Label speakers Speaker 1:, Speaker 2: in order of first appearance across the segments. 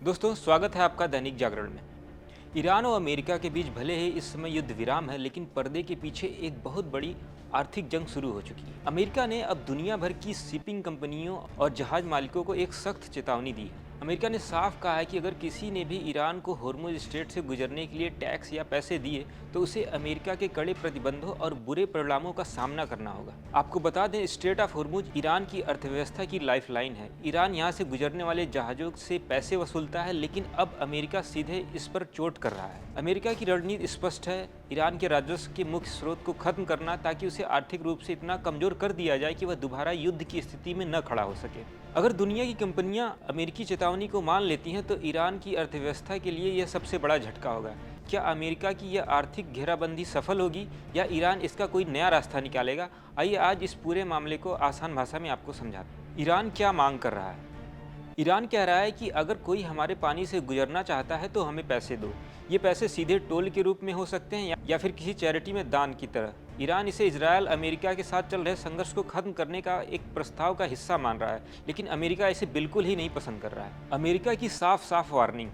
Speaker 1: दोस्तों, स्वागत है आपका दैनिक जागरण में। ईरान और अमेरिका के बीच भले ही इस समय युद्ध विराम है, लेकिन पर्दे के पीछे एक बहुत बड़ी आर्थिक जंग शुरू हो चुकी है। अमेरिका ने अब दुनिया भर की शिपिंग कंपनियों और जहाज मालिकों को एक सख्त चेतावनी दी है। अमेरिका ने साफ कहा है कि अगर किसी ने भी ईरान को होर्मुज स्ट्रेट से गुजरने के लिए टैक्स या पैसे दिए तो उसे अमेरिका के कड़े प्रतिबंधों और बुरे परिणामों का सामना करना होगा। आपको बता दें, स्ट्रेट ऑफ होर्मुज ईरान की अर्थव्यवस्था की लाइफलाइन है। ईरान यहाँ से गुजरने वाले जहाजों से पैसे वसूलता है, लेकिन अब अमेरिका सीधे इस पर चोट कर रहा है। अमेरिका की रणनीति स्पष्ट है, ईरान के राजस्व के मुख्य स्रोत को खत्म करना, ताकि उसे आर्थिक रूप से इतना कमजोर कर दिया जाए कि वह दोबारा युद्ध की स्थिति में न खड़ा हो सके। अगर दुनिया की कंपनियां अमेरिकी चेतावनी को मान लेती हैं तो ईरान की अर्थव्यवस्था के लिए यह सबसे बड़ा झटका होगा। क्या अमेरिका की यह आर्थिक घेराबंदी सफल होगी या ईरान इसका कोई नया रास्ता निकालेगा? आइए आज इस पूरे मामले को आसान भाषा में आपको समझाते हैं। ईरान क्या मांग कर रहा है? ईरान कह रहा है कि अगर कोई हमारे पानी से गुजरना चाहता है तो हमें पैसे दो। ये पैसे सीधे टोल के रूप में हो सकते हैं या फिर किसी चैरिटी में दान की तरह। ईरान इसे इजरायल अमेरिका के साथ चल रहे संघर्ष को खत्म करने का एक प्रस्ताव का हिस्सा मान रहा है, लेकिन अमेरिका इसे बिल्कुल ही नहीं पसंद कर रहा है। अमेरिका की साफ साफ वार्निंग।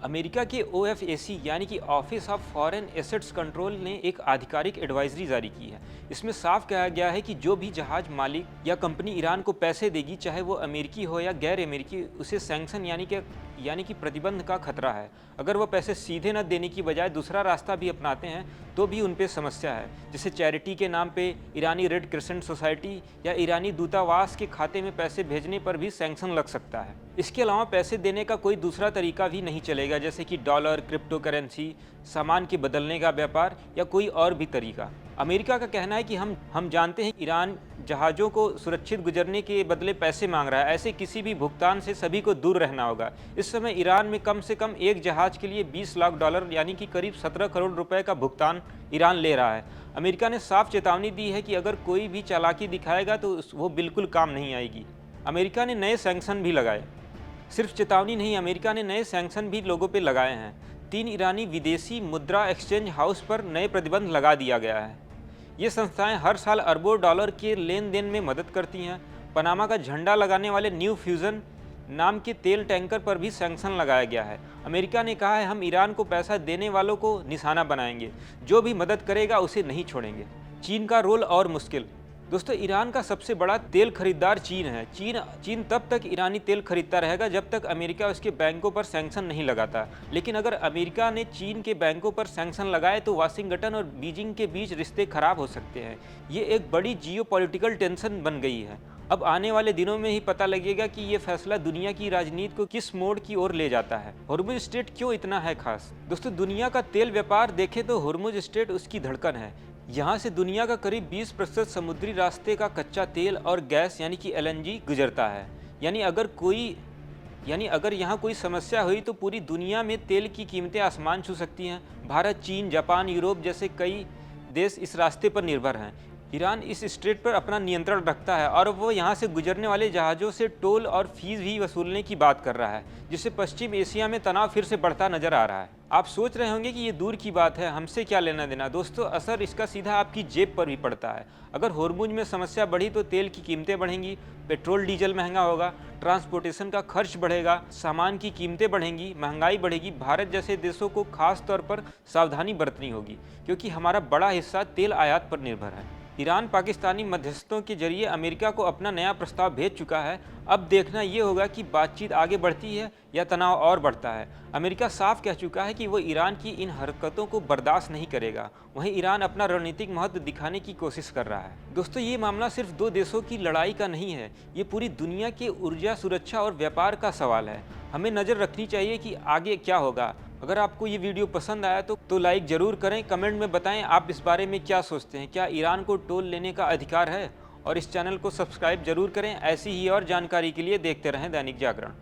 Speaker 1: अमेरिका के OFAC यानी कि office of foreign assets control ने एक आधिकारिक एडवाइजरी जारी की है। इसमें साफ कहा गया है कि जो भी जहाज मालिक या कंपनी ईरान को पैसे देगी, चाहे वो अमेरिकी हो या गैर अमेरिकी, उसे सैंक्शन यानी कि प्रतिबंध का खतरा है। अगर वह पैसे सीधे न देने की बजाय दूसरा रास्ता भी अपनाते हैं तो भी उन पर समस्या है, जैसे चैरिटी के नाम पे ईरानी रेड क्रिसेंट सोसाइटी या ईरानी दूतावास के खाते में पैसे भेजने पर भी सैंक्शन लग सकता है। इसके अलावा पैसे देने का कोई दूसरा तरीका भी नहीं चलेगा, जैसे कि डॉलर, क्रिप्टो करेंसी, सामान के बदलने का व्यापार या कोई और भी तरीका। अमेरिका का कहना है कि हम जानते हैं ईरान जहाज़ों को सुरक्षित गुजरने के बदले पैसे मांग रहा है। ऐसे किसी भी भुगतान से सभी को दूर रहना होगा। इस समय ईरान में कम से कम एक जहाज़ के लिए $20 लाख यानी कि करीब 17 करोड़ रुपए का भुगतान ईरान ले रहा है। अमेरिका ने साफ चेतावनी दी है कि अगर कोई भी चालाकी दिखाएगा तो वो बिल्कुल काम नहीं आएगी। अमेरिका ने नए सैंक्शन भी लगाए। सिर्फ चेतावनी नहीं, अमेरिका ने नए सैंक्शन भी लोगों पर लगाए हैं। 3 ईरानी विदेशी मुद्रा एक्सचेंज हाउस पर नए प्रतिबंध लगा दिया गया है। ये संस्थाएं हर साल अरबों डॉलर के लेन देन में मदद करती हैं। पनामा का झंडा लगाने वाले न्यू फ्यूजन नाम के तेल टैंकर पर भी सैंक्शन लगाया गया है। अमेरिका ने कहा है, हम ईरान को पैसा देने वालों को निशाना बनाएंगे, जो भी मदद करेगा उसे नहीं छोड़ेंगे। चीन का रोल और मुश्किल। दोस्तों, ईरान का सबसे बड़ा तेल खरीदार चीन है। चीन तब तक ईरानी तेल खरीदता रहेगा जब तक अमेरिका उसके बैंकों पर सैंक्शन नहीं लगाता। लेकिन अगर अमेरिका ने चीन के बैंकों पर सैंक्शन लगाए तो वाशिंगटन और बीजिंग के बीच रिश्ते खराब हो सकते हैं। ये एक बड़ी जियोपॉलिटिकल टेंशन बन गई है। अब आने वाले दिनों में ही पता लगेगा कि ये फैसला दुनिया की राजनीति को किस मोड़ की ओर ले जाता है। होर्मुज स्ट्रेट क्यों इतना है खास? दोस्तों, दुनिया का तेल व्यापार देखें तो होर्मुज स्ट्रेट उसकी धड़कन है। यहाँ से दुनिया का करीब 20% समुद्री रास्ते का कच्चा तेल और गैस यानी कि LNG गुजरता है। यानी अगर यहाँ कोई समस्या हुई तो पूरी दुनिया में तेल की कीमतें आसमान छू सकती हैं। भारत, चीन, जापान, यूरोप जैसे कई देश इस रास्ते पर निर्भर हैं। ईरान इस स्ट्रेट पर अपना नियंत्रण रखता है और वो यहाँ से गुजरने वाले जहाज़ों से टोल और फीस भी वसूलने की बात कर रहा है, जिससे पश्चिम एशिया में तनाव फिर से बढ़ता नजर आ रहा है। आप सोच रहे होंगे कि ये दूर की बात है, हमसे क्या लेना देना। दोस्तों, असर इसका सीधा आपकी जेब पर भी पड़ता है। अगर होर्मुज में समस्या बढ़ी तो तेल की कीमतें बढ़ेंगी, पेट्रोल डीजल महंगा होगा, ट्रांसपोर्टेशन का खर्च बढ़ेगा, सामान की कीमतें बढ़ेंगी, महंगाई बढ़ेगी। भारत जैसे देशों को खास तौर पर सावधानी बरतनी होगी, क्योंकि हमारा बड़ा हिस्सा तेल आयात पर निर्भर है। ईरान पाकिस्तानी मध्यस्थों के जरिए अमेरिका को अपना नया प्रस्ताव भेज चुका है। अब देखना ये होगा कि बातचीत आगे बढ़ती है या तनाव और बढ़ता है। अमेरिका साफ कह चुका है कि वो ईरान की इन हरकतों को बर्दाश्त नहीं करेगा। वहीं ईरान अपना रणनीतिक महत्व दिखाने की कोशिश कर रहा है। दोस्तों, ये मामला सिर्फ 2 देशों की लड़ाई का नहीं है, ये पूरी दुनिया के ऊर्जा, सुरक्षा और व्यापार का सवाल है। हमें नज़र रखनी चाहिए कि आगे क्या होगा। अगर आपको ये वीडियो पसंद आया तो लाइक ज़रूर करें। कमेंट में बताएं आप इस बारे में क्या सोचते हैं। क्या ईरान को टोल लेने का अधिकार है? और इस चैनल को सब्सक्राइब जरूर करें। ऐसी ही और जानकारी के लिए देखते रहें दैनिक जागरण।